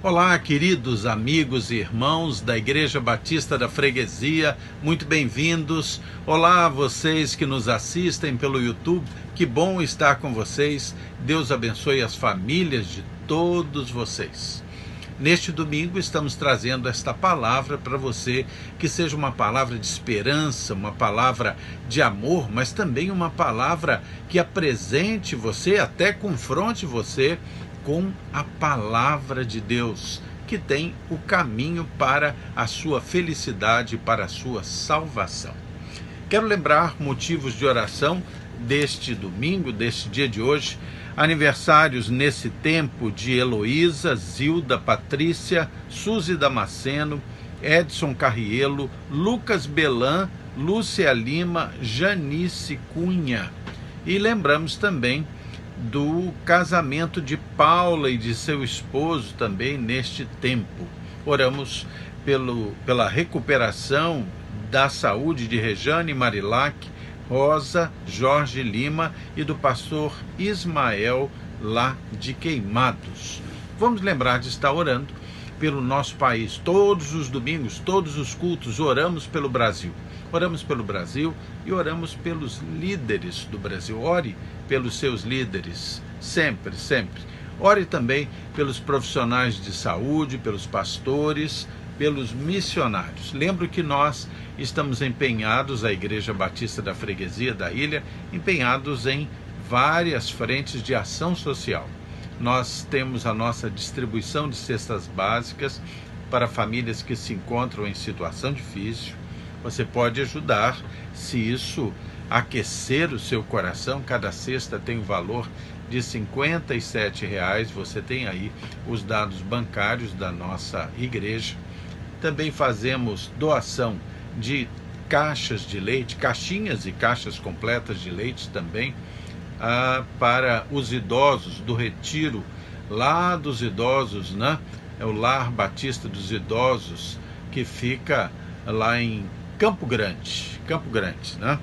Olá, queridos amigos e irmãos da Igreja Batista da Freguesia, muito bem-vindos. Olá, vocês que nos assistem pelo YouTube, que bom estar com vocês. Deus abençoe as famílias de todos vocês. Neste domingo estamos trazendo esta palavra para você, que seja uma palavra de esperança, uma palavra de amor, mas também uma palavra que apresente você, até confronte você com a palavra de Deus, que tem o caminho para a sua felicidade, para a sua salvação. Quero lembrar motivos de oração deste domingo, deste dia de hoje. Aniversários nesse tempo de Heloísa, Zilda, Patrícia, Suzy Damasceno, Edson Carrielo, Lucas Belan, Lúcia Lima, Janice Cunha. E lembramos também do casamento de Paula e de seu esposo também neste tempo. Oramos pela recuperação da saúde de Rejane Marilac, Rosa, Jorge Lima e do pastor Ismael lá de Queimados. Vamos lembrar de estar orando pelo nosso país. Todos os domingos, todos os cultos, oramos pelo Brasil. Oramos pelo Brasil e oramos pelos líderes do Brasil. Ore pelos seus líderes, sempre, sempre. Ore também pelos profissionais de saúde, pelos pastores, pelos missionários. Lembro que nós estamos empenhados, a Igreja Batista da Freguesia da Ilha, empenhados em várias frentes de ação social. Nós temos a nossa distribuição de cestas básicas para famílias que se encontram em situação difícil. Você pode ajudar, se isso aquecer o seu coração. Cada cesta tem um valor de R$ 57. Você tem aí os dados bancários da nossa igreja. Também fazemos doação de caixas de leite, caixinhas e caixas completas de leite também, para os idosos do retiro lá dos idosos, né? É o Lar Batista dos Idosos, que fica lá em Campo Grande, né?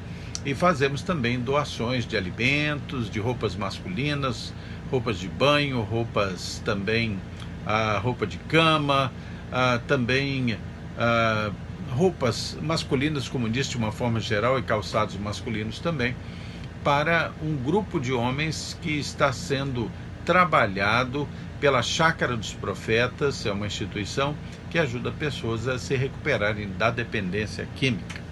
E fazemos também doações de alimentos, de roupas masculinas, roupas de banho, roupas também, roupa de cama, também roupas masculinas, como disse, de uma forma geral, e calçados masculinos também, para um grupo de homens que está sendo trabalhado pela Chácara dos Profetas. É uma instituição que ajuda pessoas a se recuperarem da dependência química.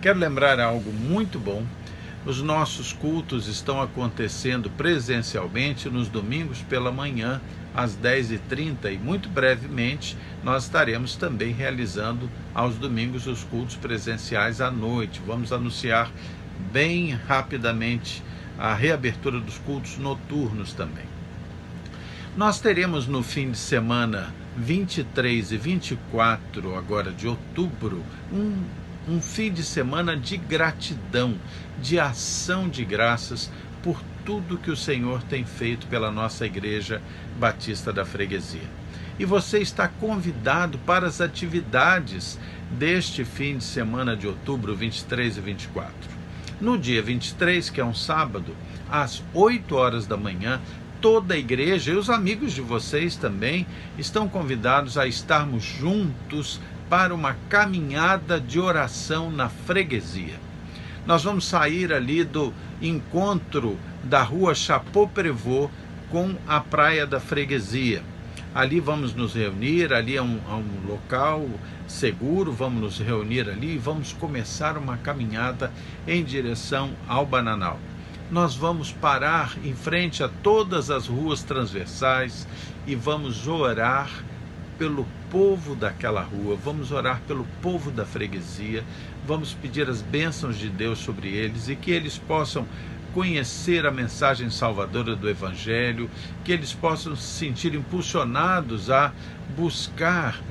Quero lembrar algo muito bom. Os nossos cultos estão acontecendo presencialmente nos domingos pela manhã, às 10h30, e muito brevemente nós estaremos também realizando aos domingos os cultos presenciais à noite. Vamos anunciar bem rapidamente a reabertura dos cultos noturnos também. Nós teremos no fim de semana 23 e 24 agora de outubro um fim de semana de gratidão, de ação de graças por tudo que o Senhor tem feito pela nossa Igreja Batista da Freguesia. E você está convidado para as atividades deste fim de semana de outubro, 23 e 24. No dia 23, que é um sábado, às 8 horas da manhã, toda a igreja e os amigos de vocês também estão convidados a estarmos juntos para uma caminhada de oração na freguesia. Nós vamos sair ali do encontro da rua Chapot-Prévôt com a praia da freguesia. Ali vamos nos reunir, ali é um local seguro, vamos nos reunir ali e vamos começar uma caminhada em direção ao Bananal. Nós vamos parar em frente a todas as ruas transversais e vamos orar pelo povo daquela rua, vamos orar pelo povo da freguesia, vamos pedir as bênçãos de Deus sobre eles e que eles possam conhecer a mensagem salvadora do Evangelho, que eles possam se sentir impulsionados a buscar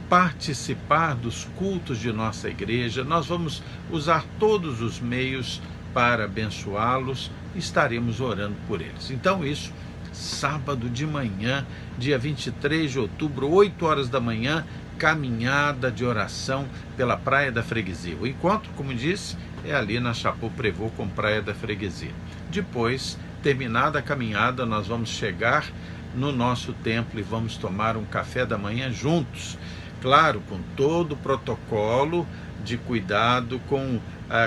participar dos cultos de nossa igreja. Nós vamos usar todos os meios para abençoá-los, estaremos orando por eles. Então isso, sábado de manhã, dia 23 de outubro, 8 horas da manhã, caminhada de oração pela Praia da Freguesia. O encontro, como disse, é ali na Chapot-Prévôt com Praia da Freguesia. Depois, terminada a caminhada, nós vamos chegar no nosso templo e vamos tomar um café da manhã juntos. Claro, com todo o protocolo de cuidado, com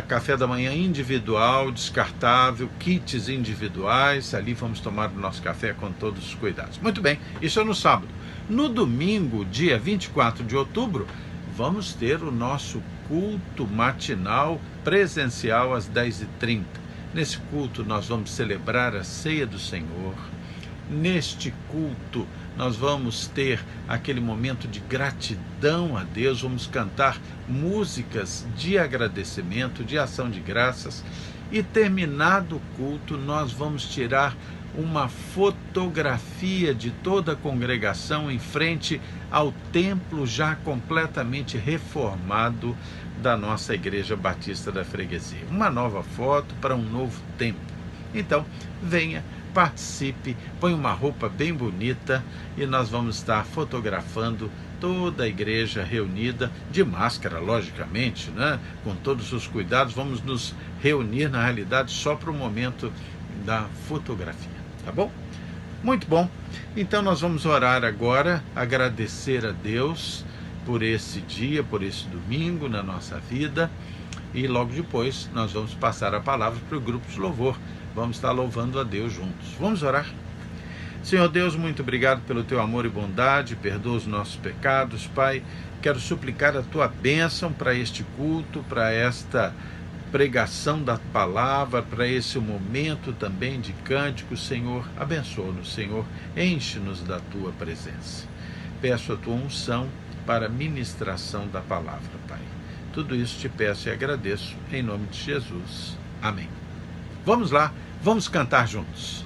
café da manhã individual, descartável, kits individuais. Ali vamos tomar o nosso café com todos os cuidados. Muito bem, isso é no sábado. No domingo, dia 24 de outubro, vamos ter o nosso culto matinal presencial às 10h30. Nesse culto nós vamos celebrar a ceia do Senhor. Neste culto nós vamos ter aquele momento de gratidão a Deus, vamos cantar músicas de agradecimento, de ação de graças, e terminado o culto nós vamos tirar uma fotografia de toda a congregação em frente ao templo já completamente reformado da nossa Igreja Batista da Freguesia. Uma nova foto para um novo templo. Então, venha, participe, põe uma roupa bem bonita e nós vamos estar fotografando toda a igreja reunida, de máscara, logicamente, né? Com todos os cuidados. Vamos nos reunir, na realidade, só para o momento da fotografia, tá bom? Muito bom. Então nós vamos orar agora, agradecer a Deus por esse dia, por esse domingo na nossa vida, e logo depois nós vamos passar a palavra para o grupo de louvor. Vamos estar louvando a Deus juntos. Vamos orar? Senhor Deus, muito obrigado pelo teu amor e bondade, perdoa os nossos pecados, Pai. Quero suplicar a tua bênção para este culto, para esta pregação da palavra, para esse momento também de cântico. Senhor, abençoa-nos, Senhor, enche-nos da tua presença. Peço a tua unção para a ministração da palavra, Pai. Tudo isso te peço e agradeço, em nome de Jesus. Amém. Vamos lá, vamos cantar juntos.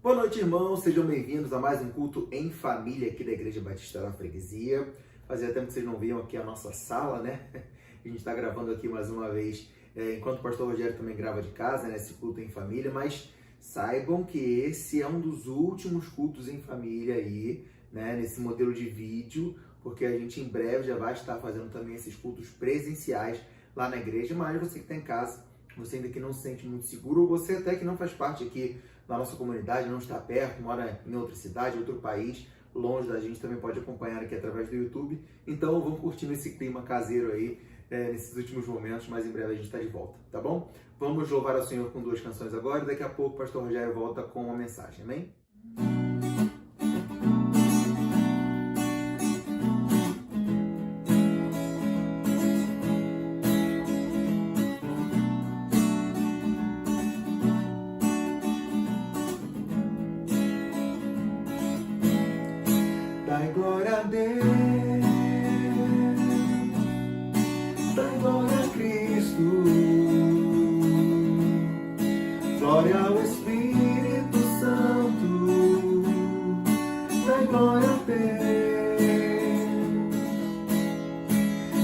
Boa noite, irmãos, sejam bem-vindos a mais um culto em família aqui da Igreja Batista da Freguesia. Fazia tempo que vocês não viam aqui a nossa sala, né? A gente está gravando aqui mais uma vez, enquanto o pastor Rogério também grava de casa, né? Esse culto em família, mas saibam que esse é um dos últimos cultos em família aí, né? Nesse modelo de vídeo, porque a gente em breve já vai estar fazendo também esses cultos presenciais lá na igreja, mas você que está em casa, você ainda que não se sente muito seguro, ou você até que não faz parte aqui da nossa comunidade, não está perto, mora em outra cidade, outro país, longe da gente, também pode acompanhar aqui através do YouTube. Então vamos curtindo esse clima caseiro aí, nesses últimos momentos, mas em breve a gente está de volta, tá bom? Vamos louvar ao Senhor com 2 canções agora, e daqui a pouco o pastor Rogério volta com uma mensagem, amém? Dai glória a Deus, dai glória a Cristo, glória ao Espírito Santo, dai glória a Deus,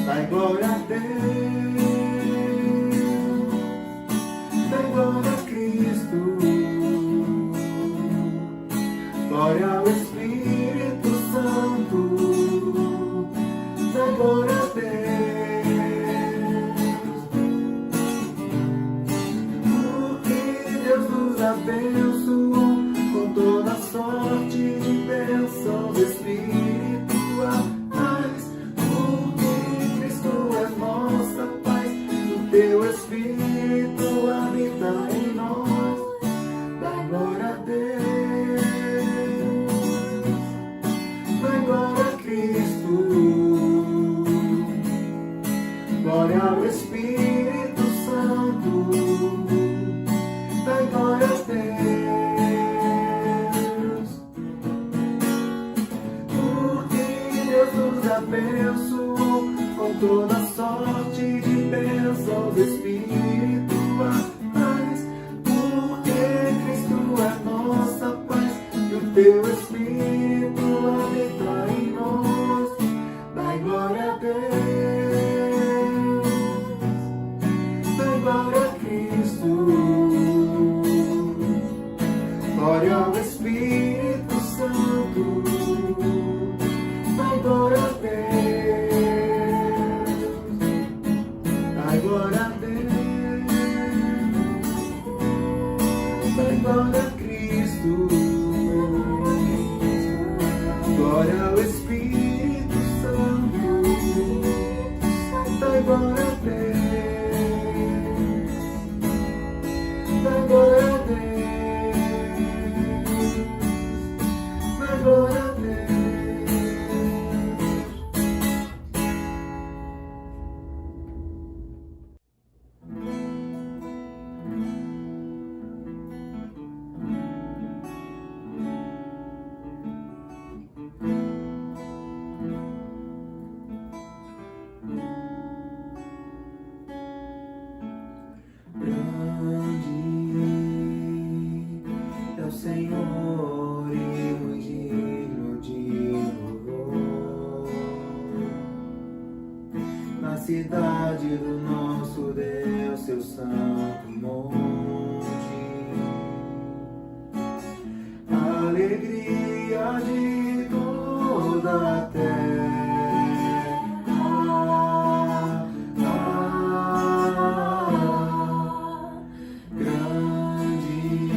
dai glória a Deus, dai glória a Cristo, glória ao Espírito Santo, dai glória a Deus, porque Deus nos abençoou com toda sorte de bênçãos espirituais, porque Cristo é nossa paz, o teu Espírito habita em nós, dai glória a Deus. Glória ao Espírito Santo, dai glória a Deus, porque Deus nos abençoou com toda sorte de bênçãos espirituais, porque Cristo é nossa paz e o teu Espírito habita em nós, dai glória a Deus. Glória a Cristo, glória ao Espírito Santo, dai glória a Deus, dai glória a Deus, dai glória a Cristo, cidade do nosso Deus, seu santo monte. Alegria de toda a terra. Grande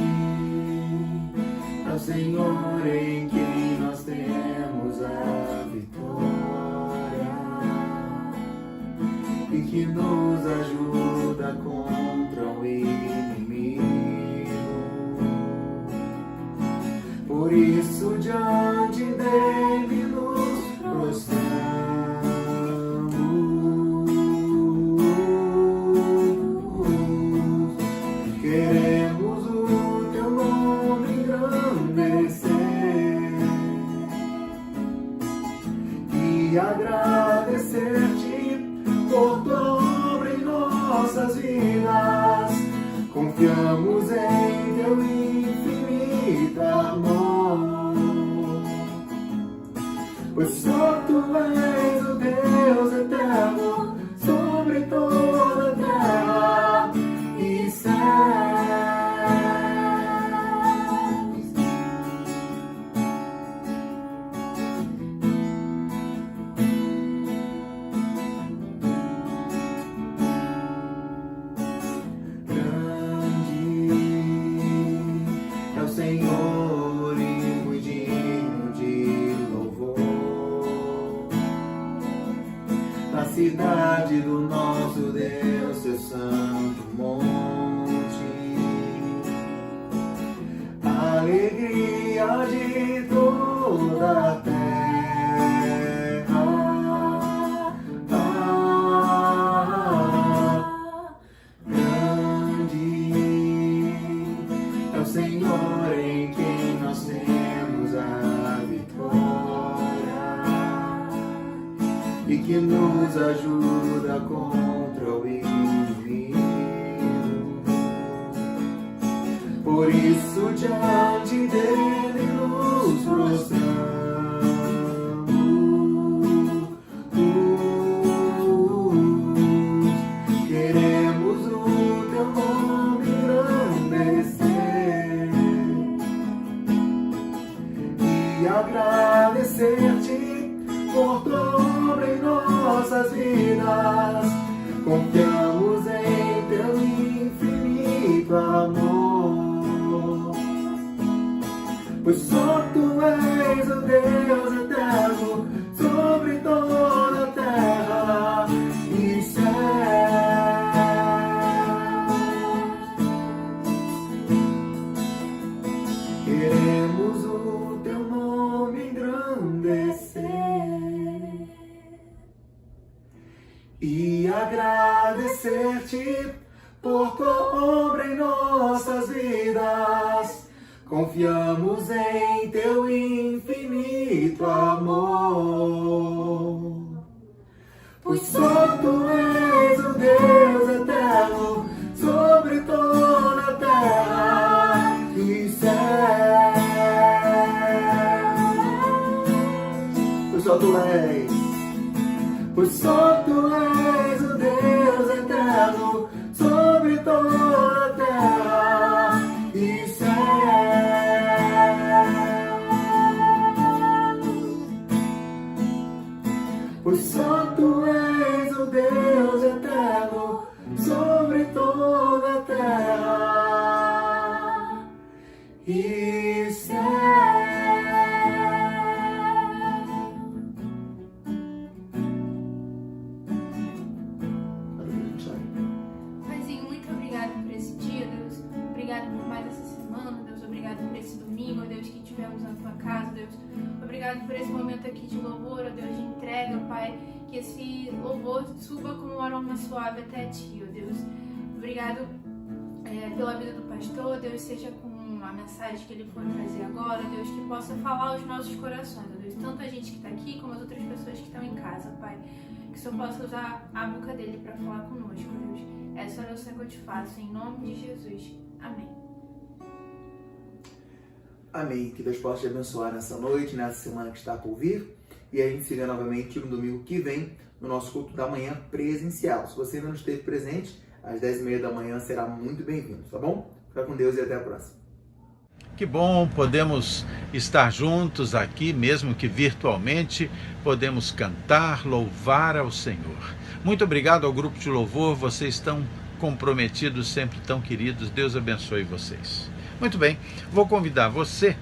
é o Senhor em quem nós temos a vitória e que nos ajuda contra o inimigo. Por isso diante dele nos prostramos, queremos o teu nome engrandecer e agradecer-te por tua obra em nossas vidas. Confiamos em teu infinito amor, pois só tu és o Deus eterno sobre toda a terra e céus. Senhor e muito digno de louvor, na cidade do nosso Deus, seu santo monte. Alegria de toda a terra. Grande é o Senhor em quem nós temos a vitória e que nos ajuda contra o inimigo. Por isso diante dele nos prostramos, queremos o teu nome engrandecer e agradecer-te por tua obra em nossas vidas. Confiamos em teu infinito amor, pois só tu és o Deus eterno sobre toda a terra e céus. Queremos o teu nome engrandecer e agradecer-te por tua obra em nossas vidas. Confiamos em teu infinito amor, pois só tu és o Deus eterno sobre toda a terra e céus. Pois só tu és, pois só tu és o Deus eterno sobre toda a terra e céus. Pois só tu és o Deus eterno sobre toda a terra e céus. Paizinho, muito obrigado por esse dia, Deus. Obrigado por mais essa semana, Deus. Obrigado por esse domingo, Deus, que tivemos na tua casa, Deus. Obrigado por esse momento aqui de louvor, Deus, de entrega, Pai. Que esse louvor suba como um aroma suave até ti, ó Deus. Obrigado pela vida do pastor, Deus, seja com a mensagem que ele for trazer agora, Deus, que possa falar aos nossos corações, ó Deus. Tanto a gente que está aqui, como as outras pessoas que estão em casa, Pai. Que o Senhor possa usar a boca dele para falar conosco, Deus. Essa oração que eu te faço, em nome de Jesus. Amém. Amém. Que Deus possa te abençoar nessa noite, nessa semana que está por vir. E a gente se vê novamente no domingo que vem, no nosso culto da manhã presencial. Se você ainda não esteve presente, às 10h30 da manhã será muito bem-vindo, tá bom? Fica com Deus e até a próxima. Que bom, podemos estar juntos aqui, mesmo que virtualmente, podemos cantar, louvar ao Senhor. Muito obrigado ao grupo de louvor, vocês estão comprometidos, sempre tão queridos, Deus abençoe vocês. Muito bem, vou convidar você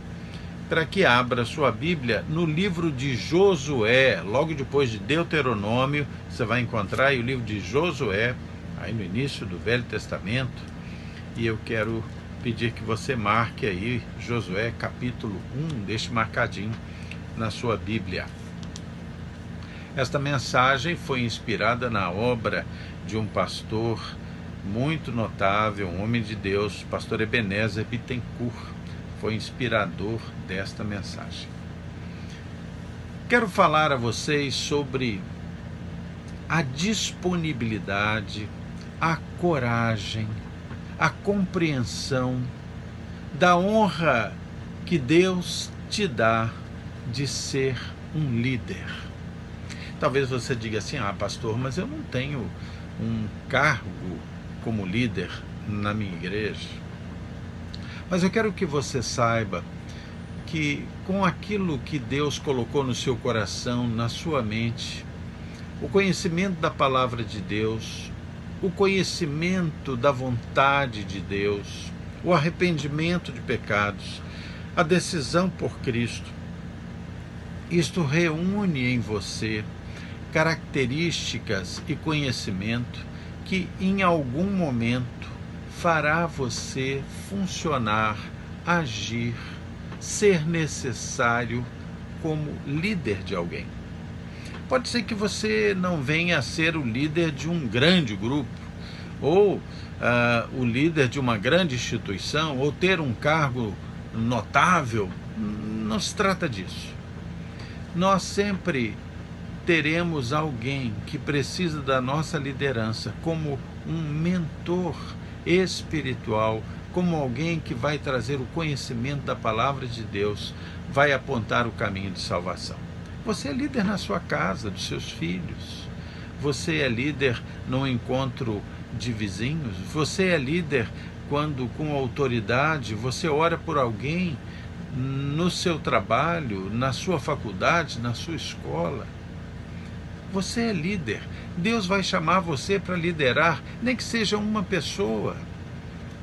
para que abra sua Bíblia no livro de Josué, logo depois de Deuteronômio, você vai encontrar aí o livro de Josué, aí no início do Velho Testamento, e eu quero pedir que você marque aí Josué capítulo 1, deixe marcadinho na sua Bíblia. Esta mensagem foi inspirada na obra de um pastor muito notável, um homem de Deus, pastor Ebenezer Bittencourt, foi inspirador desta mensagem. Quero falar a vocês sobre a disponibilidade, a coragem, a compreensão da honra que Deus te dá de ser um líder. Talvez você diga assim, pastor, mas eu não tenho um cargo como líder na minha igreja. Mas eu quero que você saiba que com aquilo que Deus colocou no seu coração, na sua mente, o conhecimento da palavra de Deus, o conhecimento da vontade de Deus, o arrependimento de pecados, a decisão por Cristo, isto reúne em você características e conhecimento que em algum momento fará você funcionar, agir, ser necessário como líder de alguém. Pode ser que você não venha a ser o líder de um grande grupo, ou o líder de uma grande instituição, ou ter um cargo notável. Não se trata disso. Nós sempre teremos alguém que precisa da nossa liderança como um mentor espiritual, como alguém que vai trazer o conhecimento da palavra de Deus, vai apontar o caminho de salvação. Você é líder na sua casa, dos seus filhos. Você é líder no encontro de vizinhos. Você é líder quando, com autoridade, você ora por alguém no seu trabalho, na sua faculdade, na sua escola. Você é líder. Deus vai chamar você para liderar, nem que seja uma pessoa,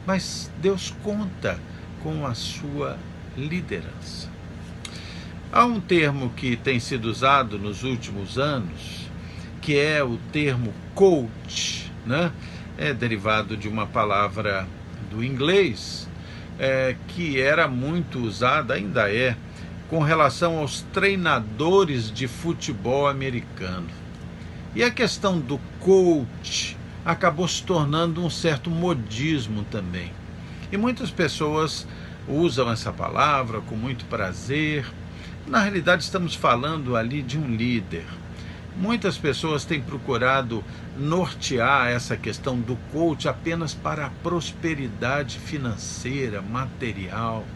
mas Deus conta com a sua liderança. Há um termo que tem sido usado nos últimos anos, que é o termo coach, né? É derivado de uma palavra do inglês, que era muito usada, ainda é, com relação aos treinadores de futebol americano. E a questão do coach acabou se tornando um certo modismo também. E muitas pessoas usam essa palavra com muito prazer. Na realidade, estamos falando ali de um líder. Muitas pessoas têm procurado nortear essa questão do coach apenas para a prosperidade financeira, material.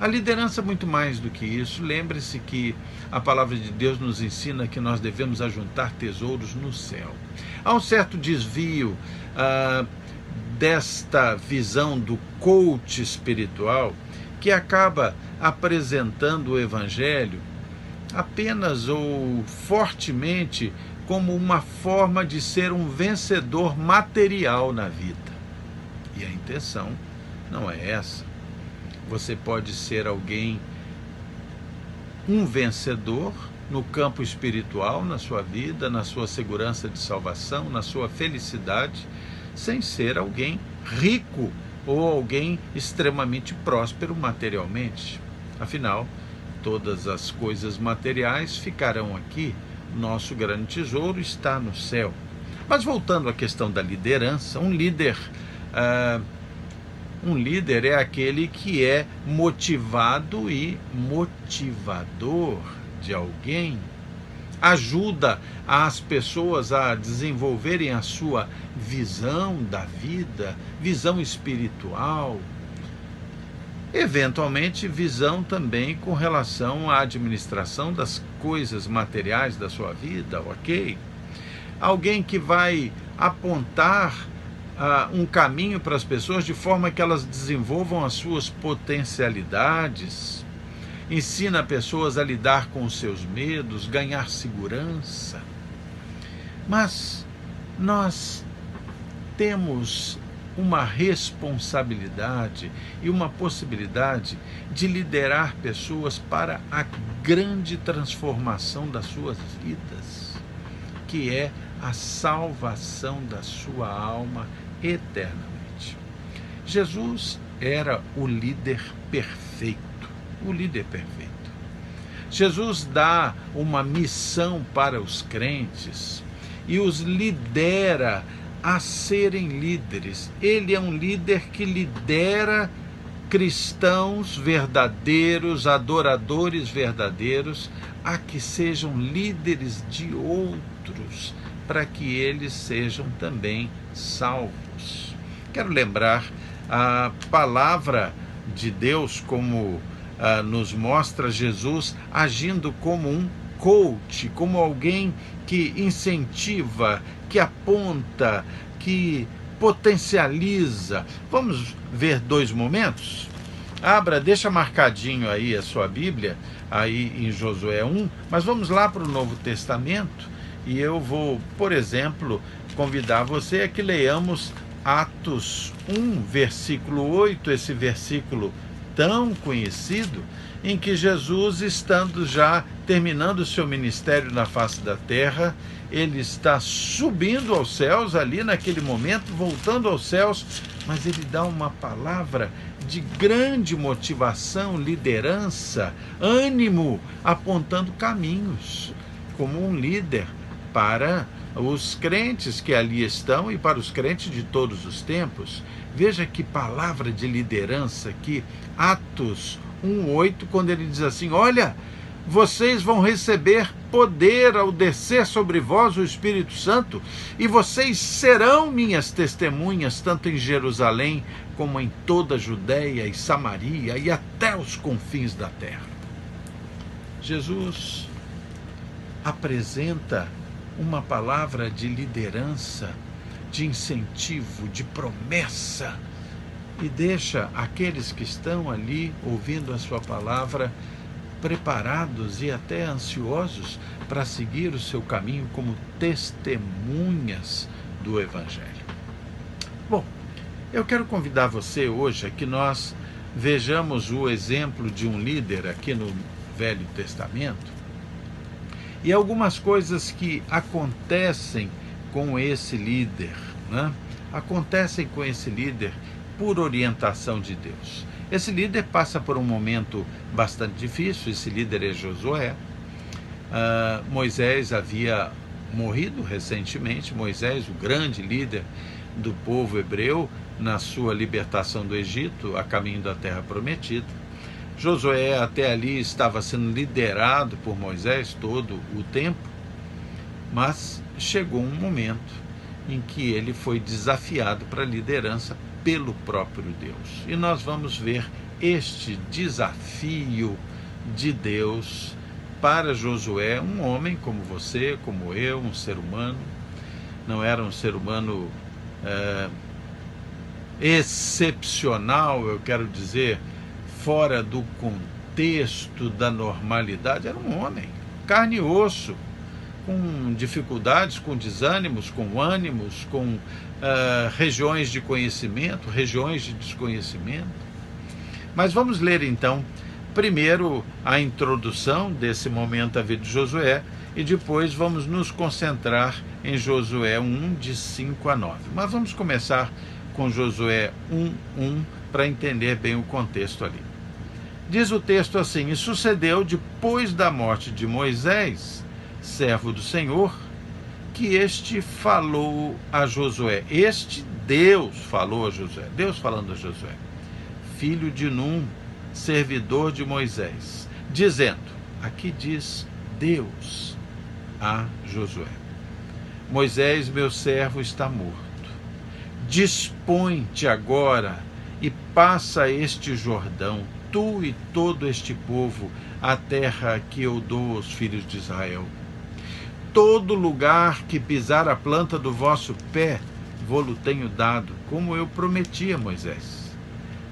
A liderança é muito mais do que isso. Lembre-se que a palavra de Deus nos ensina que nós devemos ajuntar tesouros no céu. Há um certo desvio desta visão do coach espiritual que acaba apresentando o evangelho apenas ou fortemente como uma forma de ser um vencedor material na vida. E a intenção não é essa. Você pode ser alguém, um vencedor no campo espiritual, na sua vida, na sua segurança de salvação, na sua felicidade, sem ser alguém rico ou alguém extremamente próspero materialmente. Afinal, todas as coisas materiais ficarão aqui, nosso grande tesouro está no céu. Mas voltando à questão da liderança, um líder é aquele que é motivado e motivador de alguém, ajuda as pessoas a desenvolverem a sua visão da vida, visão espiritual, eventualmente visão também com relação à administração das coisas materiais da sua vida, ok? alguém que vai apontar um caminho para as pessoas de forma que elas desenvolvam as suas potencialidades, ensina pessoas a lidar com os seus medos, ganhar segurança. Mas nós temos uma responsabilidade e uma possibilidade de liderar pessoas para a grande transformação das suas vidas, que é a salvação da sua alma eternamente. Jesus era o líder perfeito, Jesus dá uma missão para os crentes e os lidera a serem líderes. Ele é um líder que lidera cristãos verdadeiros, adoradores verdadeiros, a que sejam líderes de outros, para que eles sejam também salvos. Quero lembrar a palavra de Deus, como nos mostra Jesus agindo como um coach, como alguém que incentiva, que aponta, que potencializa. Vamos ver 2 momentos? Deixa marcadinho aí a sua Bíblia, aí em Josué 1, mas vamos lá para o Novo Testamento, e eu vou, por exemplo, convidar você a que leiamos Atos 1, versículo 8, esse versículo tão conhecido, em que Jesus, estando já terminando o seu ministério na face da terra, ele está subindo aos céus ali naquele momento, voltando aos céus, mas ele dá uma palavra de grande motivação, liderança, ânimo, apontando caminhos, como um líder para os crentes que ali estão e para os crentes de todos os tempos. Veja que palavra de liderança aqui, Atos 1:8, quando ele diz assim: olha, vocês vão receber poder ao descer sobre vós o Espírito Santo, e vocês serão minhas testemunhas, tanto em Jerusalém, como em toda a Judéia e Samaria, e até os confins da terra. Jesus apresenta uma palavra de liderança, de incentivo, de promessa, e deixa aqueles que estão ali ouvindo a sua palavra preparados e até ansiosos para seguir o seu caminho como testemunhas do Evangelho. Bom, eu quero convidar você hoje a que nós vejamos o exemplo de um líder aqui no Velho Testamento e algumas coisas que acontecem com esse líder, né? Acontecem com esse líder por orientação de Deus. Esse líder passa por um momento bastante difícil. Esse líder é Josué. Moisés havia morrido recentemente. Moisés, o grande líder do povo hebreu, na sua libertação do Egito, a caminho da terra prometida. Josué até ali estava sendo liderado por Moisés todo o tempo, mas chegou um momento em que ele foi desafiado para a liderança pelo próprio Deus. E nós vamos ver este desafio de Deus para Josué, um homem como você, como eu, um ser humano. Não era um ser humano excepcional, eu quero dizer, fora do contexto da normalidade. Era um homem, carne e osso, com dificuldades, com desânimos, com ânimos, com regiões de conhecimento, regiões de desconhecimento. Mas vamos ler então, primeiro a introdução desse momento da vida de Josué, e depois vamos nos concentrar em Josué 1, de 5 a 9. Mas vamos começar com Josué 1:1 para entender bem o contexto ali. Diz o texto assim: e sucedeu depois da morte de Moisés, servo do Senhor, que este falou a Josué. Este Deus falou a Josué. Deus falando a Josué, filho de Num, servidor de Moisés, dizendo, aqui diz Deus a Josué: Moisés, meu servo, está morto. Dispõe-te agora e passa este Jordão, tu e todo este povo, a terra que eu dou aos filhos de Israel. todo lugar que pisar a planta do vosso pé, vô-lo tenho dado, como eu prometi a Moisés.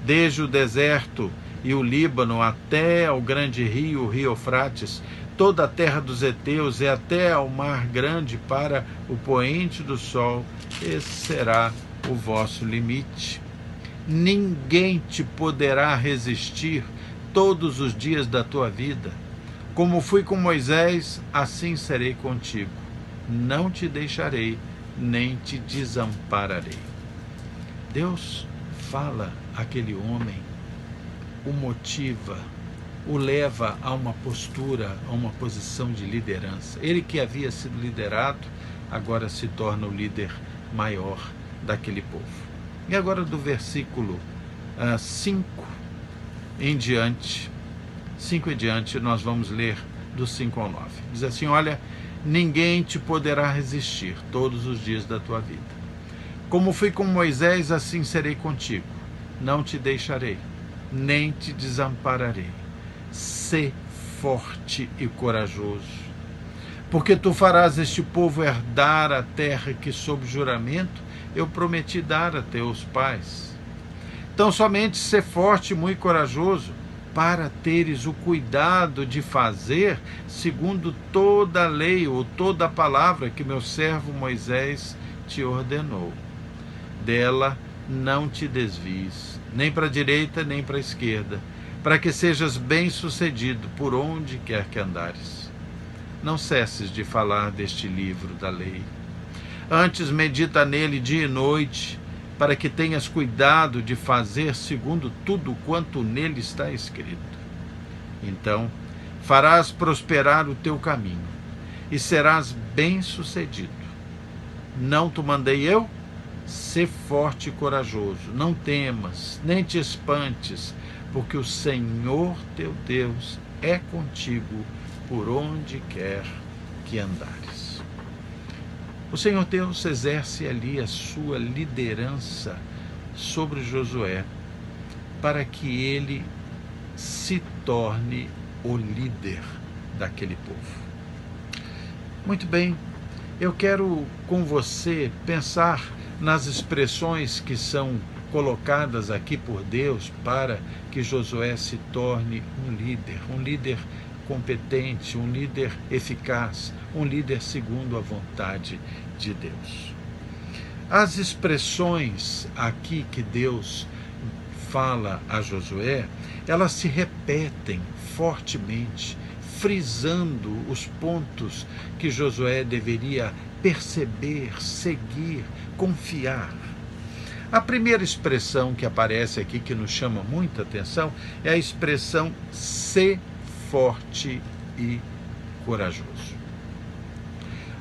Desde o deserto e o Líbano até ao grande rio, o rio Eufrates, toda a terra dos heteus e até ao mar grande para o poente do sol, esse será o vosso limite. Ninguém te poderá resistir todos os dias da tua vida. Como fui com Moisés, assim serei contigo. Não te deixarei, nem te desampararei. Deus fala àquele homem, o motiva, o leva a uma postura, a uma posição de liderança. Ele que havia sido liderado, agora se torna o líder maior daquele povo. E agora do versículo 5 em diante, nós vamos ler do 5 ao 9. Diz assim: olha, ninguém te poderá resistir todos os dias da tua vida. Como fui com Moisés, assim serei contigo. Não te deixarei, nem te desampararei. Sê forte e corajoso, porque tu farás este povo herdar a terra que, sob juramento, eu prometi dar a teus pais. Então somente sê forte e muito corajoso, para teres o cuidado de fazer segundo toda a lei ou toda a palavra que meu servo Moisés te ordenou. Dela não te desvies, nem para a direita nem para a esquerda, para que sejas bem-sucedido por onde quer que andares. Não cesses de falar deste livro da lei. Antes medita nele dia e noite, para que tenhas cuidado de fazer segundo tudo quanto nele está escrito. Então farás prosperar o teu caminho e serás bem-sucedido. Não te mandei eu? Sê forte e corajoso, não temas, nem te espantes, porque o Senhor teu Deus é contigo por onde quer que andares. O Senhor Deus exerce ali a sua liderança sobre Josué, para que ele se torne o líder daquele povo. Muito bem, eu quero com você pensar nas expressões que são colocadas aqui por Deus para que Josué se torne um líder competente, um líder eficaz, um líder segundo a vontade de Deus. As expressões aqui que Deus fala a Josué, elas se repetem fortemente, frisando os pontos que Josué deveria perceber, seguir, confiar. A primeira expressão que aparece aqui, que nos chama muita atenção, é a expressão ser forte e corajoso.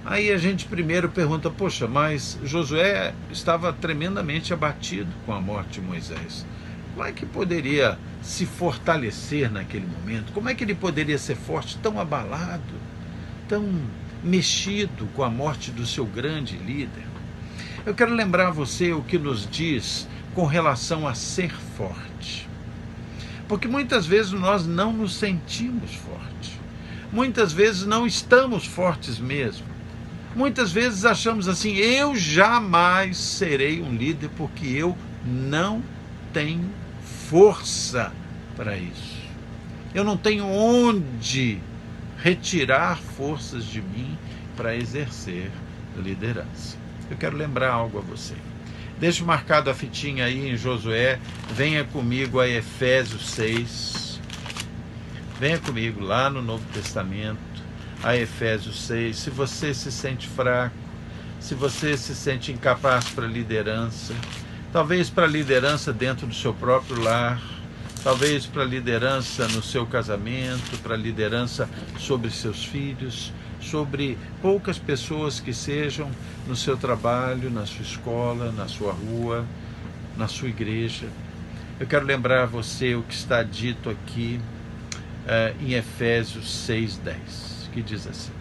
Aí a gente primeiro pergunta, poxa, mas Josué estava tremendamente abatido com a morte de Moisés. Como é que poderia se fortalecer naquele momento? Como é que ele poderia ser forte, tão abalado, tão mexido com a morte do seu grande líder? Eu quero lembrar a você o que nos diz com relação a ser forte. Porque muitas vezes nós não nos sentimos fortes. Muitas vezes não estamos fortes mesmo. Muitas vezes achamos assim, eu jamais serei um líder porque eu não tenho força para isso. Eu não tenho onde retirar forças de mim para exercer liderança. Eu quero lembrar algo a você. Deixa marcado a fitinha aí em Josué. Venha comigo a Efésios 6. Venha comigo lá no Novo Testamento, a Efésios 6. Se você se sente fraco, se você se sente incapaz para liderança, talvez para liderança dentro do seu próprio lar, talvez para liderança no seu casamento, para liderança sobre seus filhos, sobre poucas pessoas que sejam no seu trabalho, na sua escola, na sua rua, na sua igreja. Eu quero lembrar a você o que está dito aqui em Efésios 6:10, que diz assim: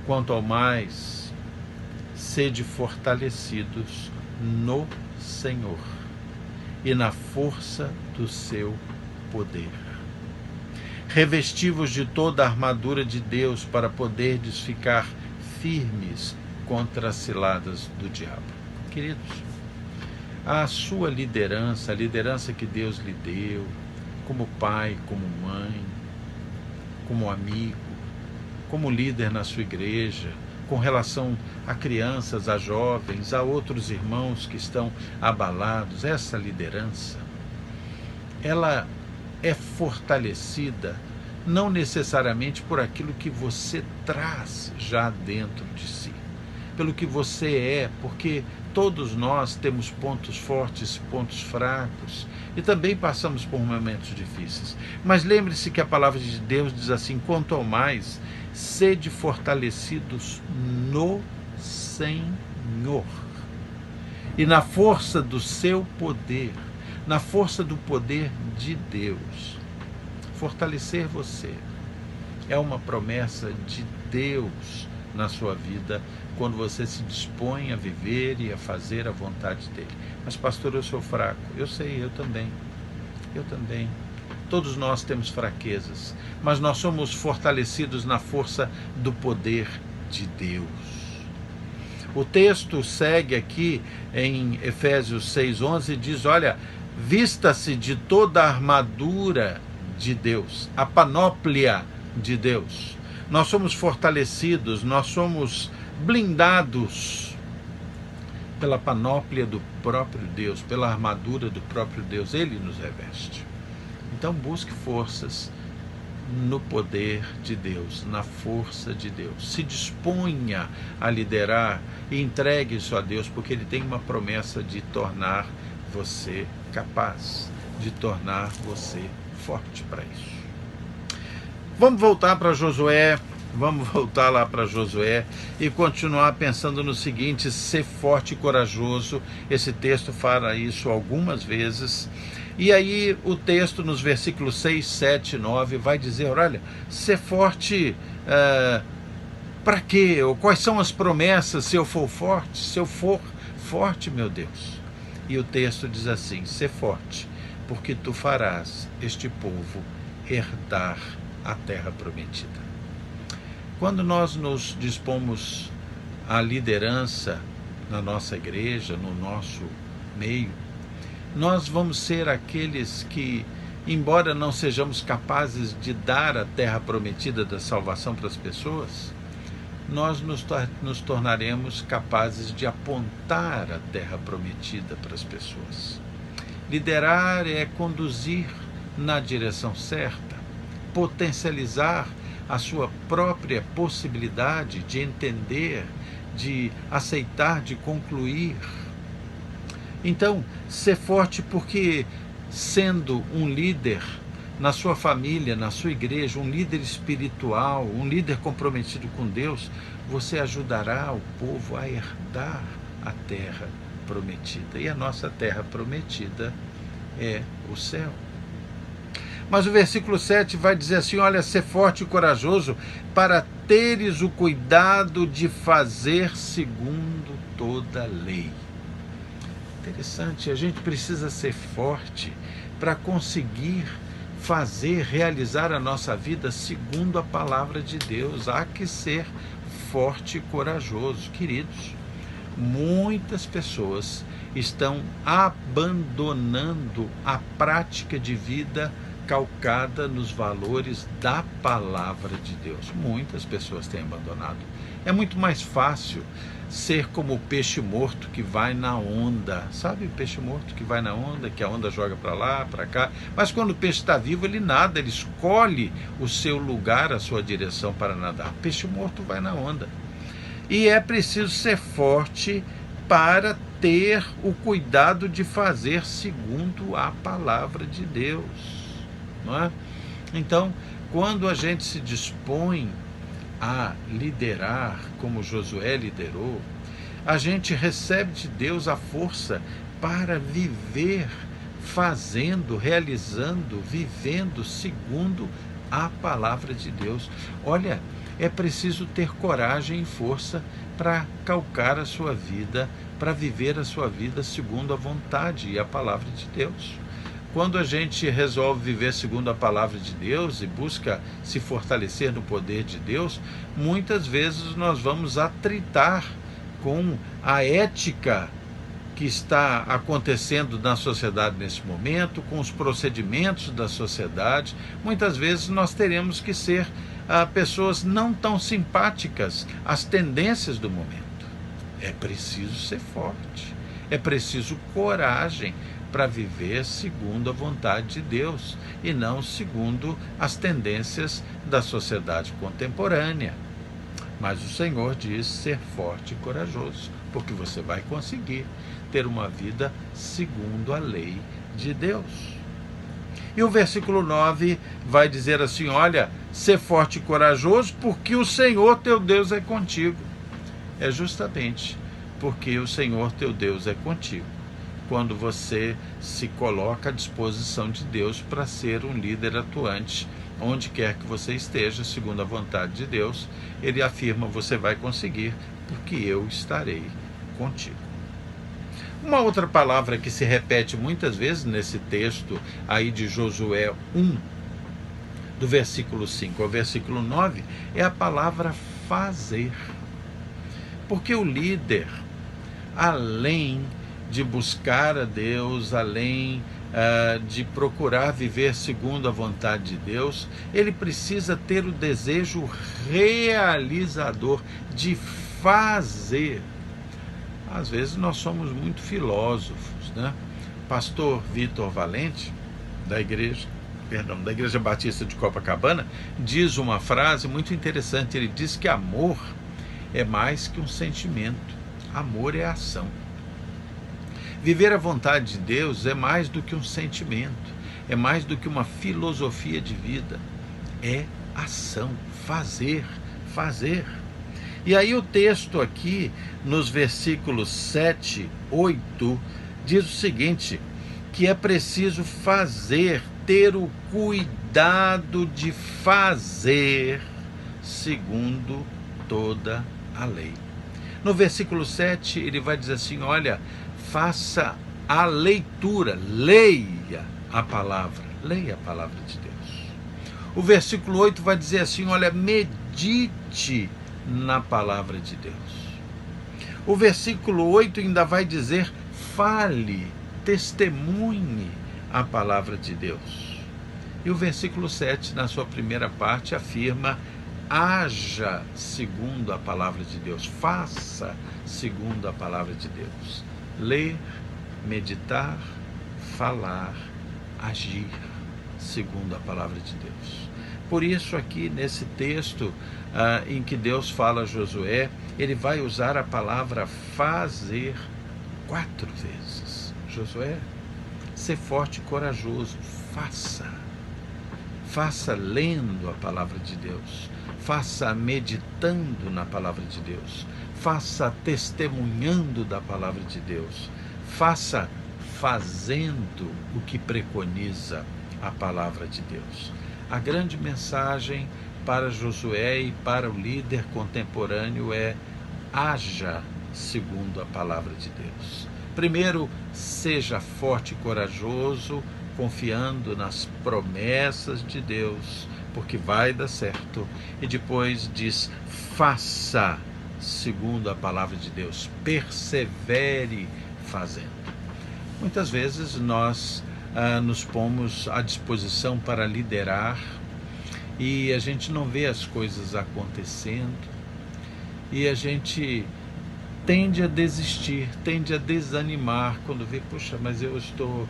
quanto ao mais, sede fortalecidos no Senhor e na força do seu poder. Revesti-vos de toda a armadura de Deus para poderdes ficar firmes contra as ciladas do diabo. Queridos, a sua liderança, a liderança que Deus lhe deu, como pai, como mãe, como amigo, como líder na sua igreja, com relação a crianças, a jovens, a outros irmãos que estão abalados, essa liderança, ela é fortalecida não necessariamente por aquilo que você traz já dentro de si, pelo que você é, porque todos nós temos pontos fortes, pontos fracos, e também passamos por momentos difíceis. Mas lembre-se que a palavra de Deus diz assim: quanto ao mais, sede fortalecidos no Senhor e na força do seu poder, na força do poder de Deus. Fortalecer você é uma promessa de Deus na sua vida, quando você se dispõe a viver e a fazer a vontade dele. Mas pastor, eu sou fraco. Eu sei, eu também. Todos nós temos fraquezas, mas nós somos fortalecidos na força do poder de Deus. O texto segue aqui em Efésios 6:11 e diz: olha, vista-se de toda a armadura de Deus, a panóplia de Deus. Nós somos fortalecidos, nós somos blindados pela panóplia do próprio Deus, pela armadura do próprio Deus. Ele nos reveste. Então busque forças no poder de Deus, na força de Deus. Se disponha a liderar e entregue isso a Deus, porque Ele tem uma promessa de tornar você capaz, de tornar você forte para isso. Vamos voltar para Josué, vamos voltar lá para Josué e continuar pensando no seguinte: ser forte e corajoso. Esse texto fala isso algumas vezes. E aí o texto nos versículos 6, 7 e 9 vai dizer: olha, ser forte para quê? Ou quais são as promessas se eu for forte? Se eu for forte, meu Deus. E o texto diz assim: ser forte, porque tu farás este povo herdar a terra prometida. Quando nós nos dispomos à liderança na nossa igreja, no nosso meio, nós vamos ser aqueles que, embora não sejamos capazes de dar a terra prometida da salvação para as pessoas, nós nos tornaremos capazes de apontar a terra prometida para as pessoas. Liderar é conduzir na direção certa, potencializar a sua própria possibilidade de entender, de aceitar, de concluir. Então, ser forte porque, sendo um líder na sua família, na sua igreja, um líder espiritual, um líder comprometido com Deus, você ajudará o povo a herdar a terra prometida. E a nossa terra prometida é o céu. Mas o versículo 7 vai dizer assim: olha, ser forte e corajoso para teres o cuidado de fazer segundo toda a lei. Interessante, a gente precisa ser forte para conseguir fazer, realizar a nossa vida segundo a palavra de Deus. Há que ser forte e corajoso. Queridos, muitas pessoas estão abandonando a prática de vida calcada nos valores da palavra de Deus. Muitas pessoas têm abandonado. É muito mais fácil ser como o peixe morto que vai na onda. Sabe o peixe morto que vai na onda, que a onda joga para lá, para cá? Mas quando o peixe está vivo, ele nada, ele escolhe o seu lugar, a sua direção para nadar. O peixe morto vai na onda. E é preciso ser forte para ter o cuidado de fazer segundo a palavra de Deus. Não é? Então, quando a gente se dispõe a liderar, como Josué liderou, a gente recebe de Deus a força para viver, fazendo, realizando, vivendo segundo a palavra de Deus. Olha, é preciso ter coragem e força para calcar a sua vida, para viver a sua vida segundo a vontade e a palavra de Deus. quando a gente resolve viver segundo a palavra de Deus e busca se fortalecer no poder de Deus, muitas vezes nós vamos atritar com a ética que está acontecendo na sociedade nesse momento, com os procedimentos da sociedade. Muitas vezes nós teremos que ser pessoas não tão simpáticas às tendências do momento. É preciso ser forte, é preciso coragem para viver segundo a vontade de Deus e não segundo as tendências da sociedade contemporânea. Mas o Senhor diz ser forte e corajoso, porque você vai conseguir ter uma vida segundo a lei de Deus. E o versículo 9 vai dizer assim, olha, ser forte e corajoso, porque o Senhor teu Deus é contigo. É justamente porque o Senhor teu Deus é contigo, quando você se coloca à disposição de Deus para ser um líder atuante, onde quer que você esteja, segundo a vontade de Deus, ele afirma, você vai conseguir, porque eu estarei contigo. Uma outra palavra que se repete muitas vezes nesse texto aí de Josué 1, do versículo 5 ao versículo 9, é a palavra fazer. Porque o líder, além de buscar a Deus, além de procurar viver segundo a vontade de Deus, ele precisa ter o desejo realizador de fazer. Às vezes nós somos muito filósofos, né? Pastor Vitor Valente, da Igreja Batista de Copacabana, diz uma frase muito interessante. Ele diz que amor é mais que um sentimento, amor é ação. Viver a vontade de Deus é mais do que um sentimento, é mais do que uma filosofia de vida, é ação, fazer. E aí o texto aqui, nos versículos 7, 8, diz o seguinte, que é preciso fazer, ter o cuidado de fazer segundo toda a lei. No versículo 7, ele vai dizer assim, olha, faça a leitura, leia a palavra de Deus. O versículo 8 vai dizer assim, olha, medite na palavra de Deus. O versículo 8 ainda vai dizer, fale, testemunhe a palavra de Deus. E o versículo 7, na sua primeira parte, afirma, haja segundo a palavra de Deus, faça segundo a palavra de Deus. Ler, meditar, falar, agir segundo a palavra de Deus. Por isso aqui nesse texto em que Deus fala a Josué, ele vai usar a palavra fazer 4 vezes. Josué, ser forte e corajoso, faça lendo a palavra de Deus, faça meditando na palavra de Deus, faça testemunhando da palavra de Deus, faça fazendo o que preconiza a palavra de Deus. A grande mensagem para Josué e para o líder contemporâneo é: haja segundo a palavra de Deus. Primeiro, seja forte e corajoso, confiando nas promessas de Deus, porque vai dar certo. E depois diz, faça segundo a palavra de Deus, persevere fazendo. Muitas vezes nós nos pomos à disposição para liderar e a gente não vê as coisas acontecendo e a gente tende a desistir, tende a desanimar quando vê, puxa, mas eu estou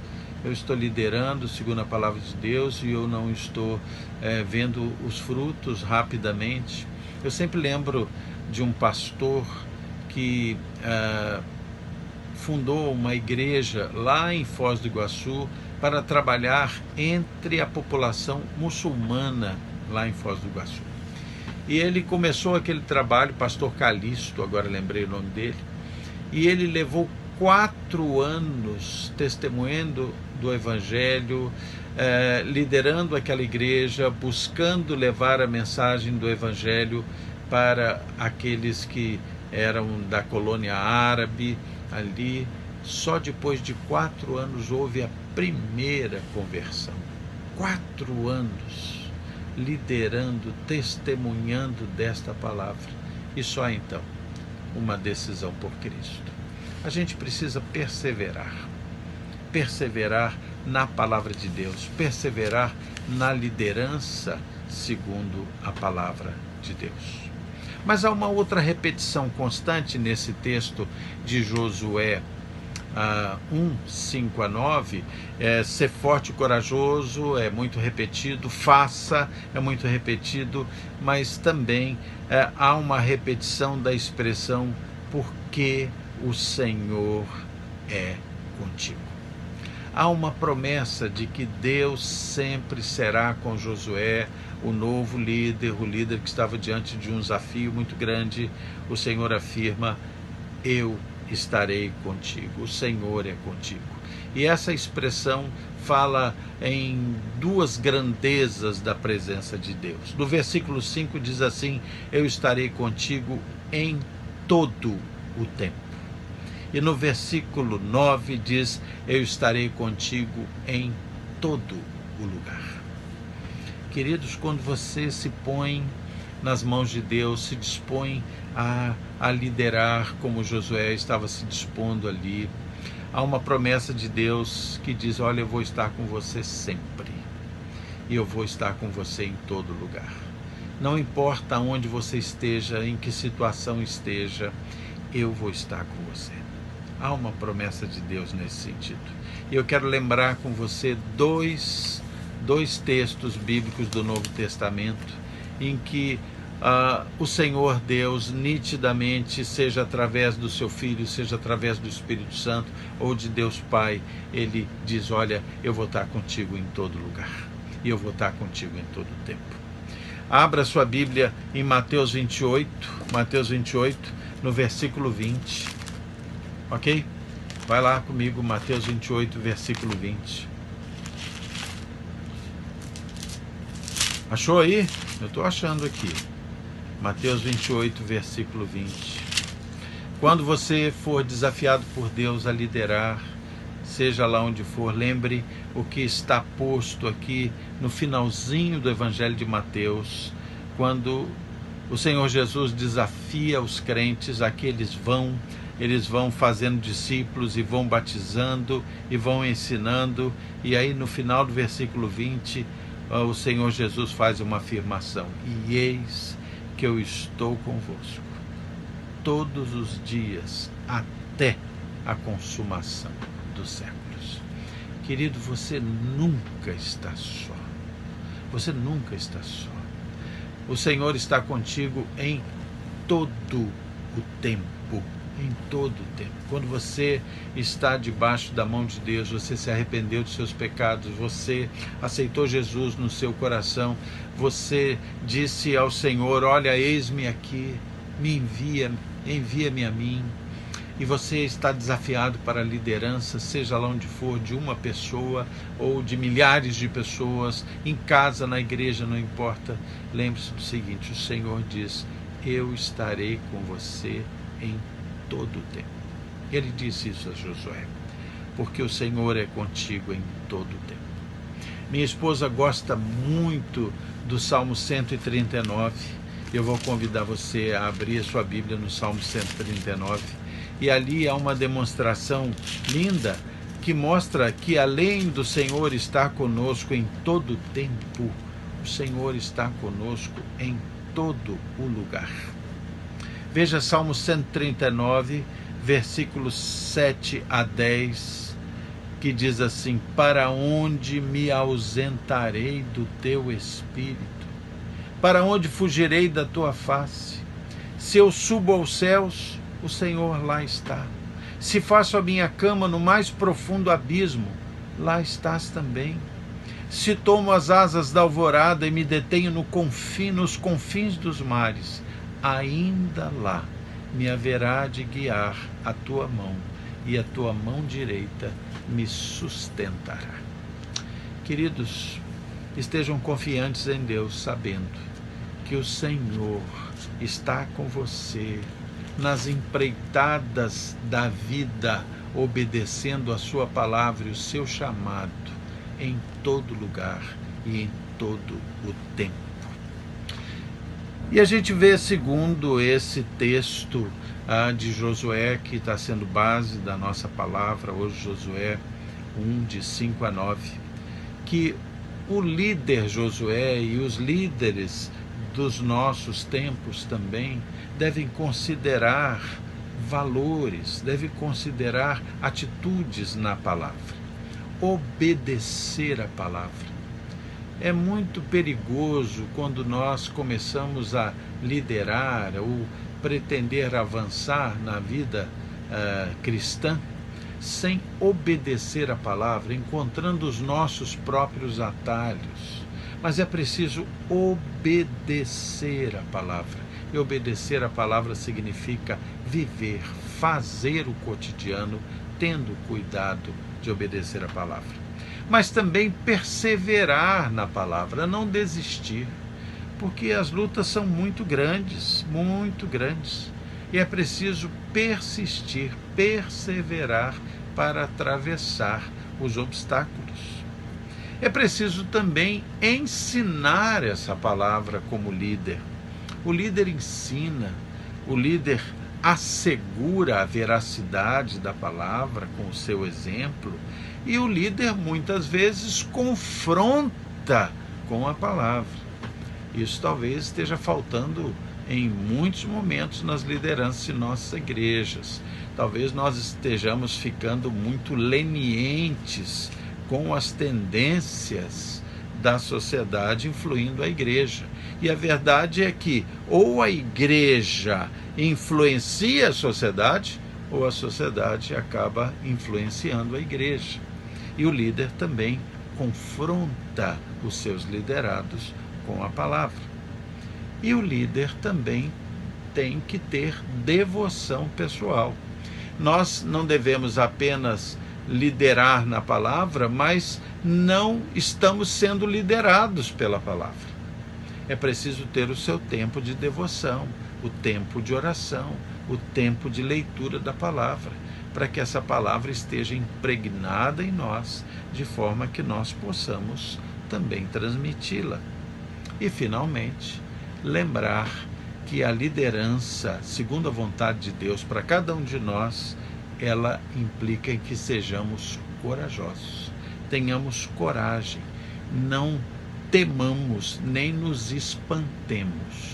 liderando segundo a palavra de Deus e eu não estou vendo os frutos rapidamente. Eu sempre lembro de um pastor que fundou uma igreja lá em Foz do Iguaçu para trabalhar entre a população muçulmana lá em Foz do Iguaçu. E ele começou aquele trabalho, pastor Calixto, agora lembrei o nome dele, e ele levou 4 anos testemunhando do Evangelho, liderando aquela igreja, buscando levar a mensagem do Evangelho para aqueles que eram da colônia árabe ali só depois de 4 anos houve a primeira conversão. 4 anos liderando, testemunhando desta palavra. E só então uma decisão por Cristo. A gente precisa perseverar. Perseverar na palavra de Deus. Perseverar na liderança segundo a palavra de Deus. Mas há uma outra repetição constante nesse texto de Josué 1, 5 a 9, ser forte e corajoso é muito repetido, faça é muito repetido, mas também há uma repetição da expressão porque o Senhor é contigo. Há uma promessa de que Deus sempre será com Josué, o novo líder, o líder que estava diante de um desafio muito grande. O Senhor afirma, eu estarei contigo, o Senhor é contigo. E essa expressão fala em duas grandezas da presença de Deus. No versículo 5 diz assim, eu estarei contigo em todo o tempo. E no versículo 9 diz, eu estarei contigo em todo o lugar. Queridos, quando você se põe nas mãos de Deus, se dispõe a liderar como Josué estava se dispondo ali, há uma promessa de Deus que diz, olha, eu vou estar com você sempre. E eu vou estar com você em todo lugar. Não importa onde você esteja, em que situação esteja, eu vou estar com você. Há uma promessa de Deus nesse sentido. E eu quero lembrar com você dois textos bíblicos do Novo Testamento em que o Senhor Deus nitidamente, seja através do seu Filho, seja através do Espírito Santo ou de Deus Pai, ele diz, olha, eu vou estar contigo em todo lugar. E eu vou estar contigo em todo o tempo. Abra sua Bíblia em Mateus 28, no versículo 20. Ok? Vai lá comigo, Mateus 28, versículo 20. Achou aí? Eu estou achando aqui. Mateus 28, versículo 20. Quando você for desafiado por Deus a liderar, seja lá onde for, lembre o que está posto aqui no finalzinho do Evangelho de Mateus, quando o Senhor Jesus desafia os crentes a que eles vão fazendo discípulos e vão batizando e vão ensinando, e aí no final do versículo 20, o Senhor Jesus faz uma afirmação, e eis que eu estou convosco todos os dias até a consumação dos séculos. Querido, você nunca está só. Você nunca está só. O Senhor está contigo em todo o tempo. Em todo o tempo. Quando você está debaixo da mão de Deus, você se arrependeu dos seus pecados, você aceitou Jesus no seu coração, você disse ao Senhor, olha, eis-me aqui, me envia-me a mim, e você está desafiado para a liderança, seja lá onde for, de uma pessoa ou de milhares de pessoas, em casa, na igreja, não importa. Lembre-se do seguinte, o Senhor diz, eu estarei com você em todo o tempo. Ele disse isso a Josué, porque o Senhor é contigo em todo o tempo. Minha esposa gosta muito do Salmo 139, eu vou convidar você a abrir a sua Bíblia no Salmo 139, e ali há uma demonstração linda que mostra que além do Senhor estar conosco em todo o tempo, o Senhor está conosco em todo o lugar. Veja Salmo 139, versículos 7 a 10, que diz assim, para onde me ausentarei do teu Espírito? Para onde fugirei da tua face? Se eu subo aos céus, o Senhor lá está. Se faço a minha cama no mais profundo abismo, lá estás também. Se tomo as asas da alvorada e me detenho nos confins dos mares, ainda lá me haverá de guiar a tua mão, e a tua mão direita me sustentará. Queridos, estejam confiantes em Deus, sabendo que o Senhor está com você nas empreitadas da vida. obedecendo a sua palavra e o seu chamado em todo lugar e em todo o tempo. E a gente vê, segundo esse texto de Josué, que está sendo base da nossa palavra hoje, Josué 1, de 5 a 9, que o líder Josué e os líderes dos nossos tempos também devem considerar valores, devem considerar atitudes na palavra, obedecer a palavra. É muito perigoso quando nós começamos a liderar ou pretender avançar na vida cristã sem obedecer a palavra, encontrando os nossos próprios atalhos. Mas é preciso obedecer a palavra. E obedecer a palavra significa viver, fazer o cotidiano, tendo cuidado de obedecer a palavra. Mas também perseverar na palavra, não desistir, porque as lutas são muito grandes, e é preciso persistir, perseverar para atravessar os obstáculos. É preciso também ensinar essa palavra como líder. O líder ensina, o líder assegura a veracidade da palavra com o seu exemplo, e o líder muitas vezes confronta com a palavra. Isso talvez esteja faltando em muitos momentos nas lideranças de nossas igrejas. Talvez nós estejamos ficando muito lenientes com as tendências da sociedade influindo a igreja. E a verdade é que ou a igreja influencia a sociedade, ou a sociedade acaba influenciando a igreja. E o líder também confronta os seus liderados com a palavra. E o líder também tem que ter devoção pessoal. Nós não devemos apenas liderar na palavra, mas não estamos sendo liderados pela palavra. É preciso ter o seu tempo de devoção, o tempo de oração, o tempo de leitura da palavra, para que essa palavra esteja impregnada em nós, de forma que nós possamos também transmiti-la. E, finalmente, lembrar que a liderança, segundo a vontade de Deus para cada um de nós, ela implica em que sejamos corajosos, tenhamos coragem, não temamos nem nos espantemos.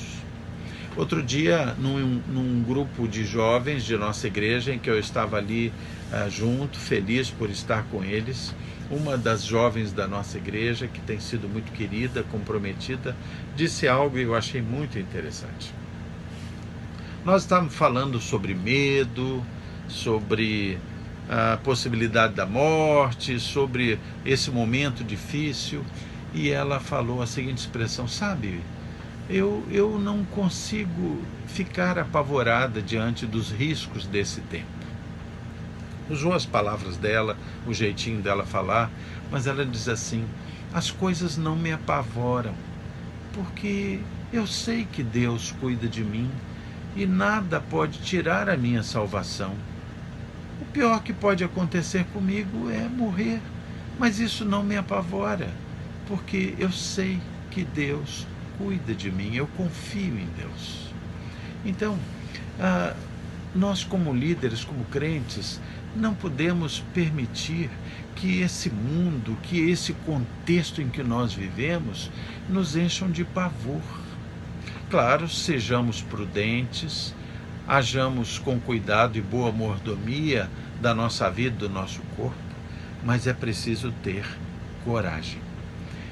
Outro dia, num grupo de jovens de nossa igreja, em que eu estava ali junto, feliz por estar com eles, uma das jovens da nossa igreja, que tem sido muito querida, comprometida, disse algo e eu achei muito interessante. Nós estávamos falando sobre medo, sobre a possibilidade da morte, sobre esse momento difícil, e ela falou a seguinte expressão: sabe, eu não consigo ficar apavorada diante dos riscos desse tempo. Usou as palavras dela, o jeitinho dela falar, mas ela diz assim: as coisas não me apavoram, porque eu sei que Deus cuida de mim e nada pode tirar a minha salvação. O pior que pode acontecer comigo é morrer, mas isso não me apavora, porque eu sei que Deus cuida de mim, eu confio em Deus. Então, nós como líderes, como crentes, não podemos permitir que esse mundo, que esse contexto em que nós vivemos, nos encham de pavor. Claro, sejamos prudentes, hajamos com cuidado e boa mordomia da nossa vida, do nosso corpo, mas é preciso ter coragem.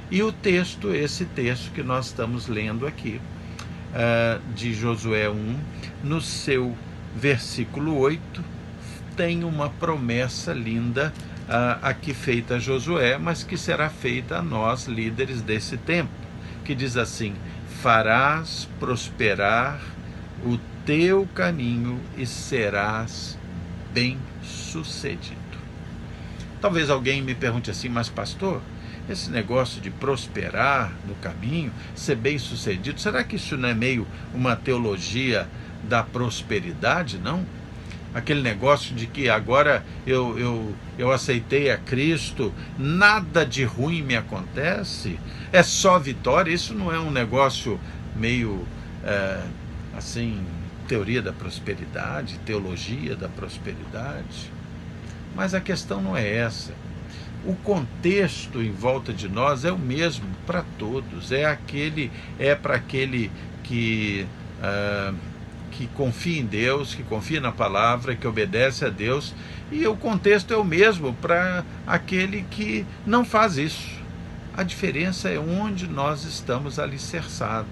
E o texto, esse texto que nós estamos lendo aqui, de Josué 1, no seu versículo 8, tem uma promessa linda aqui feita a Josué, mas que será feita a nós, líderes desse tempo, que diz assim: farás prosperar o teu caminho e serás bem-sucedido. Talvez alguém me pergunte assim: mas pastor, esse negócio de prosperar no caminho, ser bem-sucedido, será que isso não é meio uma teologia da prosperidade, não? aquele negócio de que agora eu aceitei a Cristo, nada de ruim me acontece, é só vitória. Isso não é um negócio meio assim, teoria da prosperidade, teologia da prosperidade? Mas a questão não é essa. O contexto em volta de nós é o mesmo para todos, é para aquele que confia em Deus, que confia na palavra, que obedece a Deus, e o contexto é o mesmo para aquele que não faz isso. A diferença é onde nós estamos alicerçados,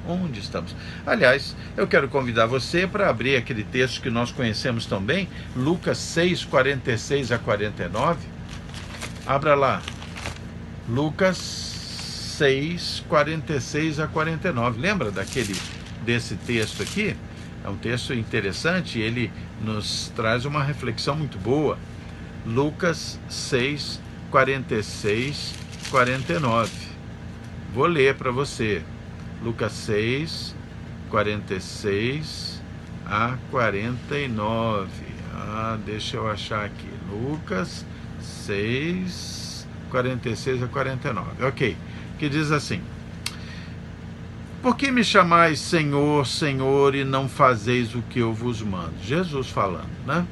onde estamos. Aliás, eu quero convidar você para abrir aquele texto que nós conhecemos tão bem, Lucas 6, 46 a 49. Abra lá, Lucas 6, 46 a 49. Lembra desse texto aqui? É um texto interessante, ele nos traz uma reflexão muito boa. Lucas 6, 46, 49. Vou ler para você. Lucas 6, 46 a 49. Deixa eu achar aqui. Lucas 6, 46 a 49. Ok. Que diz assim: por que me chamais Senhor, Senhor, e não fazeis o que eu vos mando? Jesus falando, né?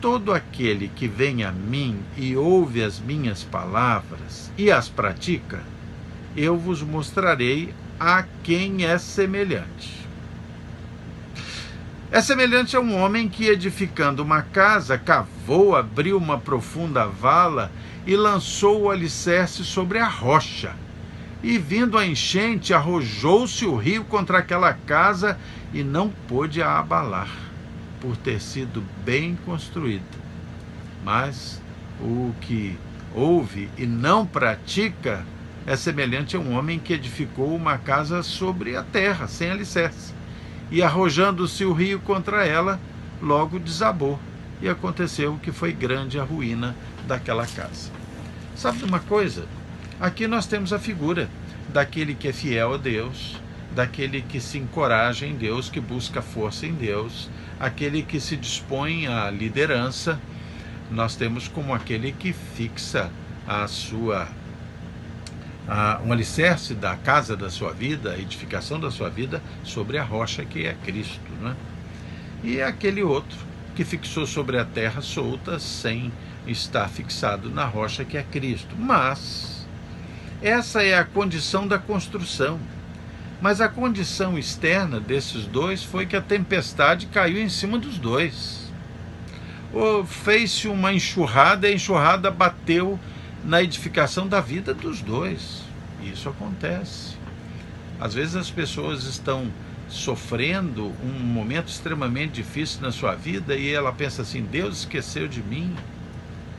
Todo aquele que vem a mim e ouve as minhas palavras e as pratica, eu vos mostrarei a quem é semelhante. É semelhante a um homem que, edificando uma casa, cavou, abriu uma profunda vala e lançou o alicerce sobre a rocha. E vindo a enchente, arrojou-se o rio contra aquela casa e não pôde a abalar, por ter sido bem construída. Mas o que ouve e não pratica é semelhante a um homem que edificou uma casa sobre a terra, sem alicerce. E arrojando-se o rio contra ela, logo desabou. E aconteceu que foi grande a ruína daquela casa. Sabe de uma coisa? Aqui nós temos a figura daquele que é fiel a Deus, daquele que se encoraja em Deus, que busca força em Deus, aquele que se dispõe à liderança. Nós temos como aquele que fixa um alicerce da casa da sua vida, a edificação da sua vida, sobre a rocha que é Cristo, né? E aquele outro que fixou sobre a terra solta, sem estar fixado na rocha que é Cristo. Mas essa é a condição da construção. Mas a condição externa desses dois foi que a tempestade caiu em cima dos dois. Fez-se uma enxurrada, e a enxurrada bateu na edificação da vida dos dois. Isso acontece. Às vezes as pessoas estão sofrendo um momento extremamente difícil na sua vida e ela pensa assim: Deus esqueceu de mim.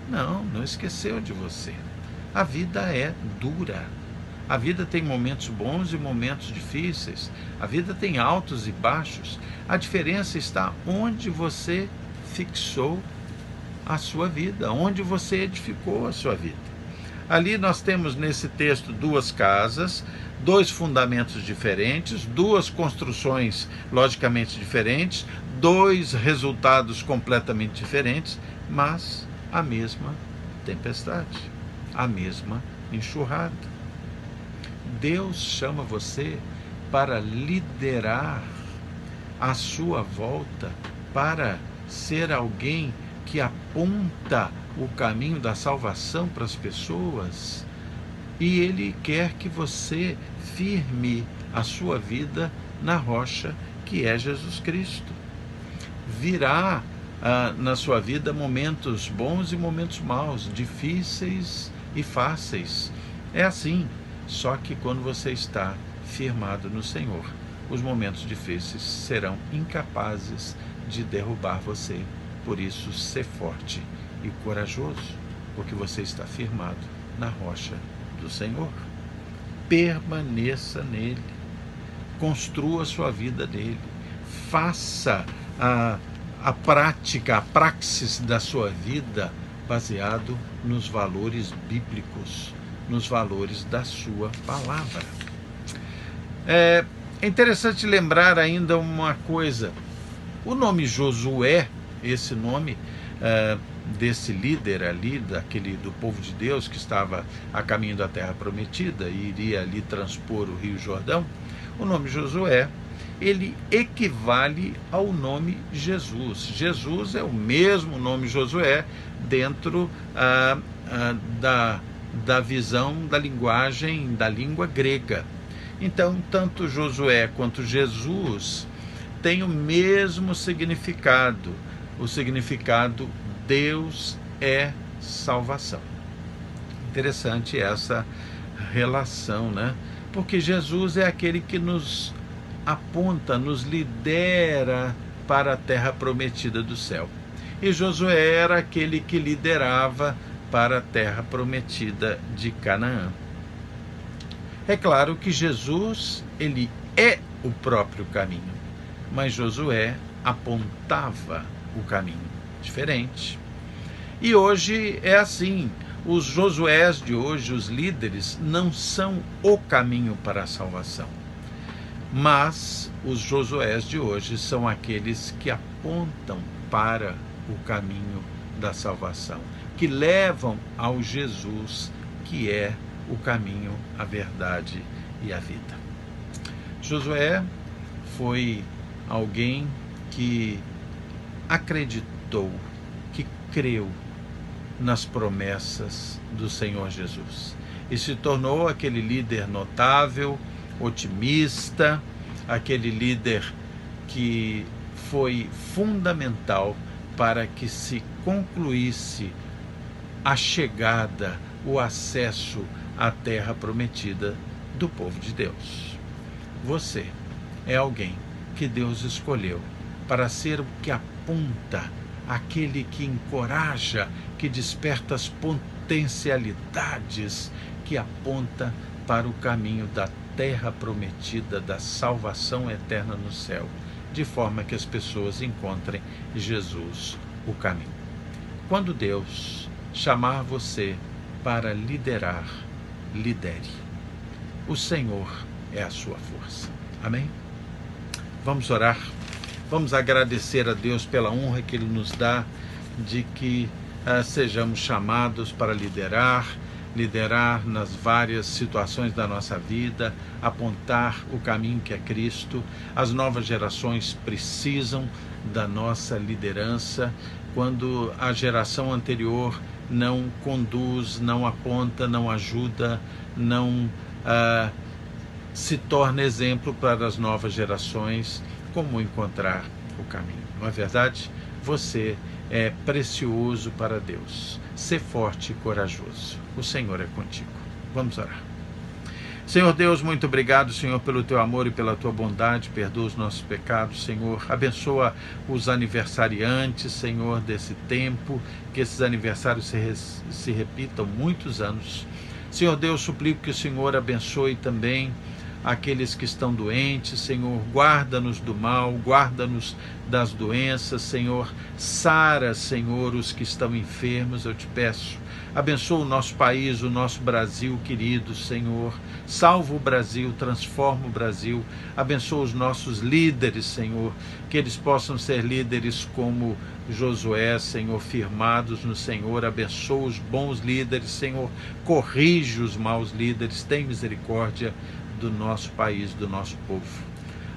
Não, não esqueceu de você. A vida é dura. A vida tem momentos bons e momentos difíceis. A vida tem altos e baixos. A diferença está onde você fixou a sua vida, onde você edificou a sua vida. Ali nós temos nesse texto duas casas, dois fundamentos diferentes, duas construções logicamente diferentes, dois resultados completamente diferentes, mas a mesma tempestade, a mesma enxurrada. Deus chama você para liderar a sua volta, para ser alguém que aponta o caminho da salvação para as pessoas, e Ele quer que você firme a sua vida na rocha que é Jesus Cristo. Virá na sua vida momentos bons e momentos maus, difíceis e fáceis. É assim, só que quando você está firmado no Senhor, os momentos difíceis serão incapazes de derrubar você. Por isso, ser forte e corajoso, porque você está firmado na rocha do Senhor. Permaneça nele, construa sua vida nele, faça a prática, a praxis da sua vida baseado nos valores bíblicos, nos valores da sua palavra. É interessante lembrar ainda uma coisa: o nome Josué, esse nome desse líder ali, do povo de Deus que estava a caminho da terra prometida e iria ali transpor o rio Jordão, o nome Josué, ele equivale ao nome Jesus. Jesus é o mesmo nome Josué dentro da visão da linguagem, da língua grega. Então, tanto Josué quanto Jesus têm o mesmo significado, o significado Deus é salvação. Interessante essa relação, né? Porque Jesus é aquele que nos aponta, nos lidera para a terra prometida do céu. E Josué era aquele que liderava para a terra prometida de Canaã. É claro que Jesus, ele é o próprio caminho, mas Josué apontava o caminho. Diferente. E hoje é assim, os Josués de hoje, os líderes, não são o caminho para a salvação, mas os Josués de hoje são aqueles que apontam para o caminho da salvação, que levam ao Jesus, que é o caminho, a verdade e a vida. Josué foi alguém que acreditou, que creu nas promessas do Senhor Jesus e se tornou aquele líder notável, otimista, aquele líder que foi fundamental para que se concluísse a chegada, o acesso à terra prometida do povo de Deus. Você é alguém que Deus escolheu para ser o que aponta, aquele que encoraja, que desperta as potencialidades, que aponta para o caminho da terra prometida, da salvação eterna no céu, de forma que as pessoas encontrem Jesus, o caminho. Quando Deus chamar você para liderar, lidere. O Senhor é a sua força. Amém? Vamos orar. Vamos agradecer a Deus pela honra que Ele nos dá de que sejamos chamados para liderar nas várias situações da nossa vida, apontar o caminho que é Cristo. As novas gerações precisam da nossa liderança. Quando a geração anterior não conduz, não aponta, não ajuda, não se torna exemplo para as novas gerações, como encontrar o caminho. Não é verdade? Você é precioso para Deus. Sê forte e corajoso. O Senhor é contigo. Vamos orar. Senhor Deus, muito obrigado, Senhor, pelo teu amor e pela tua bondade. Perdoa os nossos pecados, Senhor. Abençoa os aniversariantes, Senhor, desse tempo. Que esses aniversários se repitam muitos anos. Senhor Deus, suplico que o Senhor abençoe também aqueles que estão doentes, Senhor, guarda-nos do mal, guarda-nos das doenças, Senhor, sara, Senhor, os que estão enfermos, eu te peço. Abençoa o nosso país, o nosso Brasil querido, Senhor. Salva o Brasil, transforma o Brasil. Abençoa os nossos líderes, Senhor, que eles possam ser líderes como Josué, Senhor, firmados no Senhor. Abençoa os bons líderes, Senhor. Corrige os maus líderes. Tem misericórdia do nosso país, do nosso povo.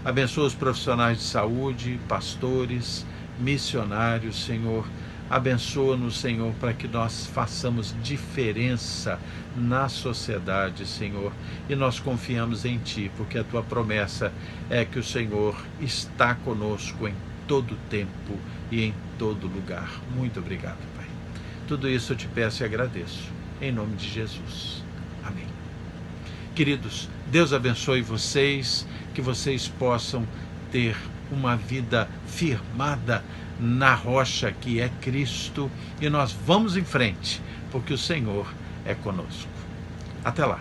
Abençoa os profissionais de saúde, pastores, missionários, Senhor. Abençoa-nos, Senhor, para que nós façamos diferença na sociedade, Senhor. E nós confiamos em Ti, porque a Tua promessa é que o Senhor está conosco em todo tempo e em todo lugar. Muito obrigado, Pai. Tudo isso eu te peço e agradeço. Em nome de Jesus. Amém. Queridos, Deus abençoe vocês, que vocês possam ter uma vida firmada na rocha que é Cristo, e nós vamos em frente, porque o Senhor é conosco. Até lá.